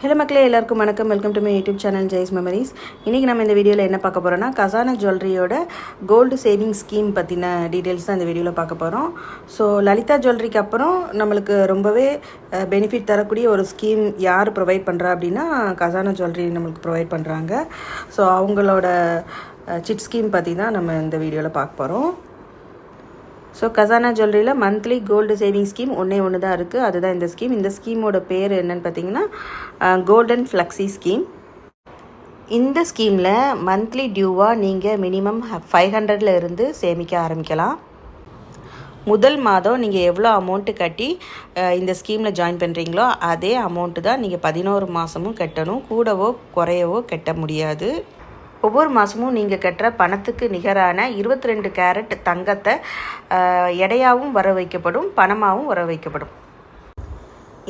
Hello மக்களே, எல்லாருக்கும் வணக்கம். Welcome to my YouTube channel Jais memories. இன்றைக்கி நம்ம இந்த வீடியோவில் என்ன பார்க்க போகிறோன்னா, கசானா ஜுவல்லரியோட கோல்டு சேவிங் ஸ்கீம் பற்றின டீட்டெயில்ஸ் தான் இந்த வீடியோவில் பார்க்க போகிறோம். ஸோ லலிதா ஜுவல்லரிக்கு அப்புறம் நம்மளுக்கு ரொம்பவே பெனிஃபிட் தரக்கூடிய ஒரு ஸ்கீம் யார் ப்ரொவைட் பண்ணுறா அப்படின்னா, கசானா ஜுவல்லரி நம்மளுக்கு ப்ரொவைட் பண்ணுறாங்க. ஸோ அவங்களோட சிட் ஸ்கீம் பற்றி தான் நம்ம இந்த வீடியோவில் பார்க்க போகிறோம். ஸோ கசானா ஜுவல்லரியில் மந்த்லி கோல்டு சேவிங் ஸ்கீம் ஒன்று தான் இருக்குது. அதுதான் இந்த ஸ்கீம். இந்த ஸ்கீமோட பேர் என்னன்னு பார்த்தீங்கன்னா கோல்டன் ஃப்ளெக்ஸி ஸ்கீம். இந்த ஸ்கீமில் மந்த்லி டியூவாக நீங்கள் மினிமம் 500 இருந்து சேமிக்க ஆரம்பிக்கலாம். முதல் மாதம் நீங்கள் எவ்வளோ அமௌண்ட்டு கட்டி இந்த ஸ்கீமில் ஜாயின் பண்ணுறீங்களோ அதே அமௌண்ட்டு தான் நீங்கள் 11 மாதமும் கட்டணும். கூடவோ குறையவோ கட்ட முடியாது. ஒவ்வொரு மாதமும் நீங்கள் கட்டுற பணத்துக்கு நிகரான 22 கேரட் தங்கத்தை எடையாகவும் வர வைக்கப்படும், பணமாகவும் வர வைக்கப்படும்.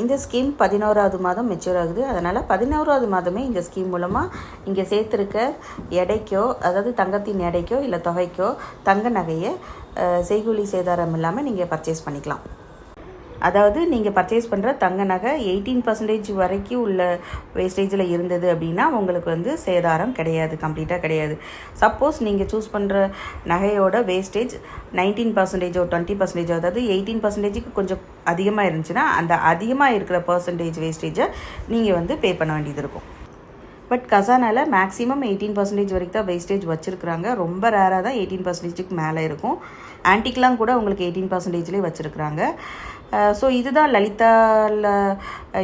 இந்த ஸ்கீம் 11வது மாதம் மெச்சூர் ஆகுது. அதனால் 11வது மாதமே இந்த ஸ்கீம் மூலமாக இங்கே சேர்த்துருக்க எடைக்கோ, அதாவது தங்கத்தின் எடைக்கோ இல்லை தொகைக்கோ தங்க நகையை செய்கூலி சேதாரம் இல்லாமல் நீங்கள் பர்ச்சேஸ் பண்ணிக்கலாம். அதாவது நீங்கள் பர்ச்சேஸ் பண்ணுற தங்க நகை 18% வரைக்கும் உள்ள வேஸ்டேஜில் இருந்தது அப்படின்னா உங்களுக்கு சேதாரம் கிடையாது, கம்ப்ளீட்டாக கிடையாது. சப்போஸ் நீங்கள் சூஸ் பண்ணுற நகையோட வேஸ்டேஜ் 19% 20%, அதாவது 18%க்கு கொஞ்சம் அதிகமாக இருந்துச்சுன்னா அந்த அதிகமாக இருக்கிற பர்சன்டேஜ் வேஸ்டேஜை நீங்கள் பே பண்ண வேண்டியது இருக்கும். பட் கசானாவில் மேக்ஸிமம் 18% வரைக்கும் தான் வேஸ்டேஜ் வச்சுருக்குறாங்க. ரொம்ப ரேராக தான் 18%க்கு மேலே இருக்கும். ஆன்டிக்லாம் கூட உங்களுக்கு 18%லேயே வச்சுருக்குறாங்க. ஸோ இதுதான் லலிதாவில்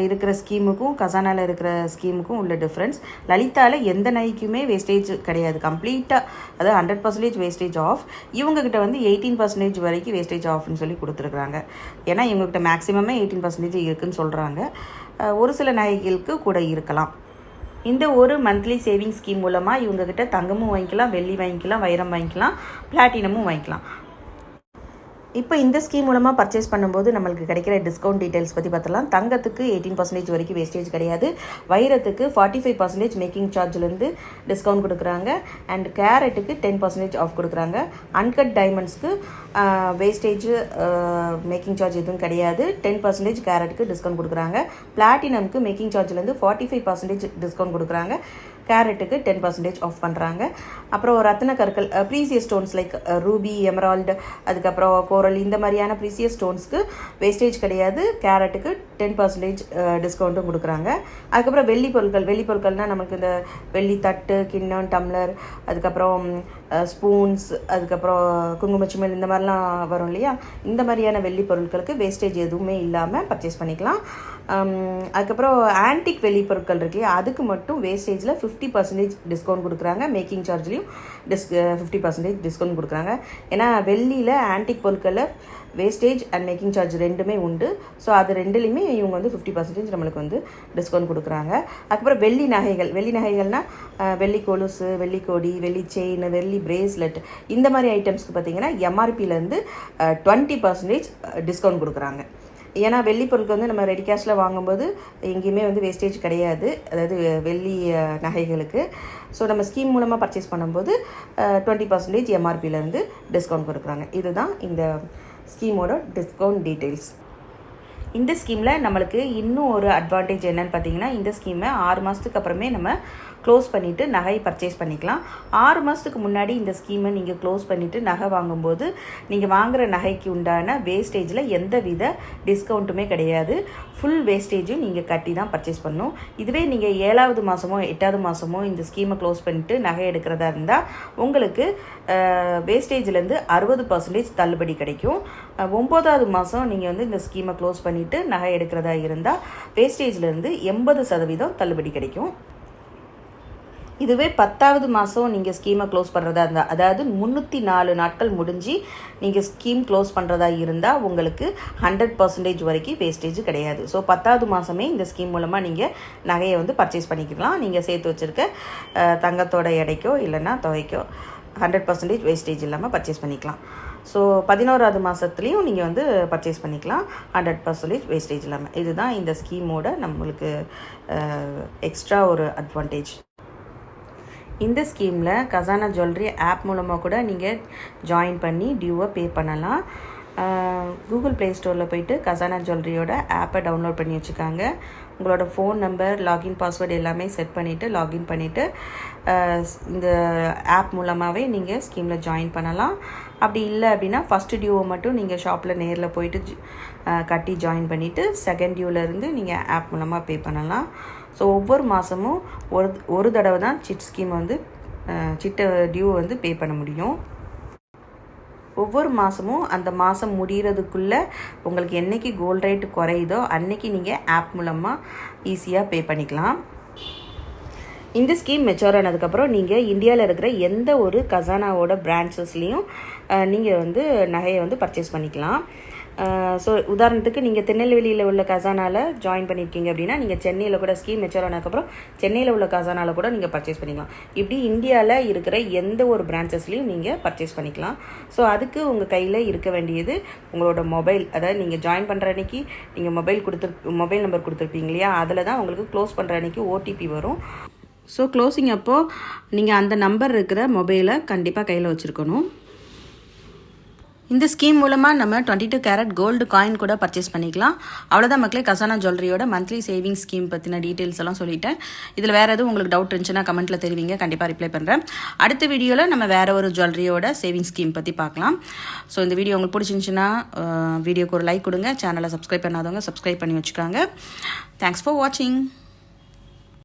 இருக்கிற ஸ்கீமுக்கும் கசானாவில் இருக்கிற ஸ்கீமுக்கும் உள்ள டிஃப்ரென்ஸ். லலிதாவில் எந்த நகைக்குமே வேஸ்டேஜ் கிடையாது, கம்ப்ளீட்டாக, அதாவது 100% வேஸ்டேஜ் ஆஃப். இவங்ககிட்ட 18% வரைக்கும் வேஸ்டேஜ் ஆஃப்னு சொல்லி கொடுத்துருக்குறாங்க. ஏன்னா இவங்ககிட்ட மேக்ஸிமமே 18% இருக்குதுன்னு சொல்கிறாங்க. ஒரு சில நகைகளுக்கு கூட இருக்கலாம். இந்த ஒரு மந்த்லி சேவிங் ஸ்கீம் மூலமாக இவங்ககிட்ட தங்கமும் வாங்கிக்கலாம், வெள்ளி வாங்கிக்கலாம், வைரம் வாங்கிக்கலாம், பிளாட்டினமும் வாங்கிக்கலாம். இப்போ இந்த ஸ்கீம் மூலமாக பர்ச்சேஸ் பண்ணும்போது நம்மளுக்கு கிடைக்கிற டிஸ்கவுண்ட் டீட்டெயில்ஸ் பற்றி பார்த்தலாம். தங்கத்துக்கு 18% வரைக்கும் வேஸ்டேஜ் கிடையாது. வைரத்துக்கு 45% மேக்கிங் சார்ஜ்லேருந்து டிஸ்கவுண்ட் கொடுக்குறாங்க. அண்ட் கேரட்டுக்கு 10% ஆஃப் கொடுக்குறாங்க. அன்கட் டைமண்ட்ஸ்க்கு வேஸ்டேஜ் மேக்கிங் சார்ஜ் எதுவும் கிடையாது. 10% கேரட்டுக்கு டிஸ்கவுண்ட் கொடுக்குறாங்க. பிளாட்டினம்க்கு மேக்கிங் சார்ஜ்லேருந்து 45% டிஸ்கவுண்ட் கொடுக்குறாங்க. கேரட்டுக்கு 10% ஆஃப் பண்ணுறாங்க. அப்புறம் ரத்தின கற்கள், precious stones like Ruby, Emerald, அதுக்கப்புறம் கோரல், இந்த மாதிரியான ப்ரீசியஸ் ஸ்டோன்ஸ்க்கு வேஸ்டேஜ் கிடையாது. கேரட்டுக்கு 10% டிஸ்கவுண்ட்டும் கொடுக்குறாங்க. அதுக்கப்புறம் வெள்ளி பொருட்கள்னால் நமக்கு இந்த வெள்ளி தட்டு, கிண்ணம், டம்ளர், அதுக்கப்புறம் ஸ்பூன்ஸ், அதுக்கப்புறம் குங்குமச்சிமல், இந்த மாதிரிலாம் வரும் இல்லையா, இந்த மாதிரியான வெள்ளி பொருட்களுக்கு வேஸ்டேஜ் எதுவுமே இல்லாமல் பர்ச்சேஸ் பண்ணிக்கலாம். அதுக்கப்புறம் ஆன்டிக் வெள்ளி பொருட்கள் இருக்கு இல்லையா, அதுக்கு மட்டும் வேஸ்டேஜில் 50% டிஸ்கவுண்ட் கொடுக்குறாங்க. மேக்கிங் சார்ஜ்லேயும் 50% டிஸ்கவுண்ட் கொடுக்குறாங்க. ஏன்னா வெள்ளியில் ஆன்டிக் பொருட்களில் வேஸ்டேஜ் அண்ட் மேக்கிங் சார்ஜ் ரெண்டுமே உண்டு. ஸோ அது ரெண்டுலேயுமே இவங்க 50% நம்மளுக்கு டிஸ்கவுண்ட் கொடுக்குறாங்க. அதுக்கப்புறம் வெள்ளி நகைகள்னால் வெள்ளி கொலுசு, வெள்ளி கொடி, வெள்ளி செயின், வெள்ளி பிரேஸ்லெட், இந்த மாதிரி ஐட்டம்ஸ்க்கு பார்த்திங்கன்னா எம்ஆர்பியிலேருந்து 20% டிஸ்கவுண்ட் கொடுக்குறாங்க. ஏன்னா வெள்ளி பொருட்கள் நம்ம ரெடி கேஷில் வாங்கும்போது எங்கேயுமே வேஸ்டேஜ் கிடையாது, அதாவது வெள்ளி நகைகளுக்கு. ஸோ நம்ம ஸ்கீம் மூலமாக பர்ச்சேஸ் பண்ணும்போது 20% எம்ஆர்பியிலேருந்து டிஸ்கவுண்ட் கொடுக்குறாங்க. இதுதான் இந்த ஸ்கீமோட டிஸ்கவுண்ட் டீட்டெயில்ஸ். இந்த ஸ்கீமில் நம்மளுக்கு இன்னும் ஒரு அட்வான்டேஜ் என்னன்னு பார்த்தீங்கன்னா, இந்த ஸ்கீமை 6 மாதத்துக்கு அப்புறமே நம்ம க்ளோஸ் பண்ணிவிட்டு நகை பர்ச்சேஸ் பண்ணிக்கலாம். 6 மாதத்துக்கு முன்னாடி இந்த ஸ்கீமை நீங்கள் க்ளோஸ் பண்ணிவிட்டு நகை வாங்கும்போது நீங்கள் வாங்குகிற நகைக்கு உண்டான வேஸ்டேஜில் எந்த வித டிஸ்கவுண்ட்டுமே கிடையாது. ஃபுல் வேஸ்டேஜும் நீங்கள் கட்டி தான் பர்ச்சேஸ் பண்ணணும். இதுவே நீங்கள் 7வது மாதமோ 8வது மாதமோ இந்த ஸ்கீமை க்ளோஸ் பண்ணிவிட்டு நகை எடுக்கிறதா இருந்தால் உங்களுக்கு வேஸ்டேஜ்லேருந்து 60% தள்ளுபடி கிடைக்கும். 9வது மாதம் நீங்கள் இந்த ஸ்கீமை க்ளோஸ் பண்ணிவிட்டு நகை எடுக்கிறதா இருந்தால் வேஸ்டேஜ்லேருந்து 80% தள்ளுபடி கிடைக்கும். இதுவே 10வது மாதம் நீங்கள் ஸ்கீமை க்ளோஸ் பண்ணுறதா இருந்தால், அதாவது 304 நாட்கள் முடிஞ்சு நீங்கள் ஸ்கீம் க்ளோஸ் பண்ணுறதா இருந்தால் உங்களுக்கு 100% வரைக்கும் வேஸ்டேஜ் கிடையாது. ஸோ 10வது மாதமே இந்த ஸ்கீம் மூலமாக நீங்கள் நகையை பர்ச்சேஸ் பண்ணிக்கலாம். நீங்கள் சேர்த்து வச்சுருக்க தங்கத்தோட எடைக்கோ இல்லைன்னா தொகைக்கோ 100% வேஸ்டேஜ் இல்லாமல் பர்ச்சேஸ் பண்ணிக்கலாம். ஸோ 11வது மாதத்துலேயும் நீங்கள் பர்ச்சேஸ் பண்ணிக்கலாம் 100% வேஸ்டேஜ் இல்லாமல். இதுதான் இந்த ஸ்கீமோட நம்மளுக்கு எக்ஸ்ட்ரா ஒரு அட்வான்டேஜ். இந்த ஸ்கீமில் கசானா ஜுவல்லரி ஆப் மூலமாக கூட நீங்கள் ஜாயின் பண்ணி டியூவை பே பண்ணலாம். கூகுள் ப்ளே ஸ்டோரில் போய்ட்டு கசானா ஜுவல்லரியோட ஆப்பை டவுன்லோட் பண்ணி வச்சுக்காங்க. உங்களோட ஃபோன் நம்பர், லாகின் பாஸ்வேர்டு எல்லாமே செட் பண்ணிவிட்டு லாகின் பண்ணிவிட்டு இந்த ஆப் மூலமாகவே நீங்கள் ஸ்கீமில் ஜாயின் பண்ணலாம். அப்படி இல்லை அப்படின்னா ஃபஸ்ட்டு டியூவை மட்டும் நீங்கள் ஷாப்பில் நேரில் போயிட்டு கட்டி ஜாயின் பண்ணிவிட்டு செகண்ட் டியூவிலேருந்து நீங்கள் ஆப் மூலமாக பே பண்ணலாம். ஸோ ஒவ்வொரு மாதமும் ஒரு தடவை தான் சிட் ஸ்கீம் வந்து சிட்ட டியூ வந்து பே பண்ண முடியும். ஒவ்வொரு மாதமும் அந்த மாதம் முடிகிறதுக்குள்ளே உங்களுக்கு என்றைக்கு கோல்டு ரேட் குறையுதோ அன்றைக்கி நீங்கள் ஆப் மூலமாக ஈஸியாக பே பண்ணிக்கலாம். இந்த ஸ்கீம் மெச்சூர் ஆனதுக்கப்புறம் நீங்கள் இந்தியாவில் இருக்கிற எந்த ஒரு கசானாவோட பிரான்ச்சஸ்லேயும் நீங்கள் வந்து நகையை வந்து பர்ச்சேஸ் பண்ணிக்கலாம். ஸோ உதாரணத்துக்கு நீங்கள் திருநெல்வேலியில் உள்ள கசானாவில் ஜாயின் பண்ணியிருக்கீங்க அப்படின்னா நீங்கள் சென்னையில் கூட ஸ்கீம் மெச்சூர் ஆனதுக்கப்புறம் சென்னையில் உள்ள கசானாவில் கூட நீங்கள் பர்ச்சேஸ் பண்ணிக்கலாம். இப்படி இந்தியாவில் இருக்கிற எந்த ஒரு பிரான்ச்சஸ்லையும் நீங்கள் பர்ச்சேஸ் பண்ணிக்கலாம். ஸோ அதுக்கு உங்கள் கையில் இருக்க வேண்டியது உங்களோட மொபைல். அதாவது நீங்கள் ஜாயின் பண்ணுற அன்றைக்கி நீங்கள் மொபைல் நம்பர் கொடுத்துருப்பீங்க இல்லையா, அதில் தான் உங்களுக்கு க்ளோஸ் பண்ணுற அன்றைக்கி ஓடிபி வரும். ஸோ க்ளோசிங் அப்போது நீங்கள் அந்த நம்பர் இருக்கிற மொபைலை கண்டிப்பாக கையில் வச்சுருக்கணும். இந்த ஸ்கீம் மூலமாக நம்ம 22 கேரட் கோல்டு காயின் கூட பர்ச்சேஸ் பண்ணிக்கலாம். அவ்வளோதான் மக்களே, கசானா ஜுவல்லரியோட மந்த்லி சேவிங் ஸ்கீம் பற்றின டீட்டெயில்ஸ் எல்லாம் சொல்லிட்டேன். இதில் வேறு எதுவும் உங்களுக்கு டவுட் இருந்துச்சுன்னா கமெண்ட்டில் தெரிவிங்க, கண்டிப்பாக ரிப்ளை பண்ணுறேன். அடுத்த வீடியோவில் நம்ம வேறு ஒரு ஜுவல்லரியோட சேவிங் ஸ்கீம் பற்றி பார்க்கலாம். ஸோ இந்த வீடியோ உங்களுக்கு பிடிச்சிருந்துச்சுன்னா வீடியோக்கு ஒரு லைக் கொடுங்க. சேனலை சப்ஸ்கிரைப் பண்ணாதவங்க சப்ஸ்கிரைப் பண்ணி வச்சுக்காங்க. தேங்க்ஸ் ஃபார் வாட்சிங்.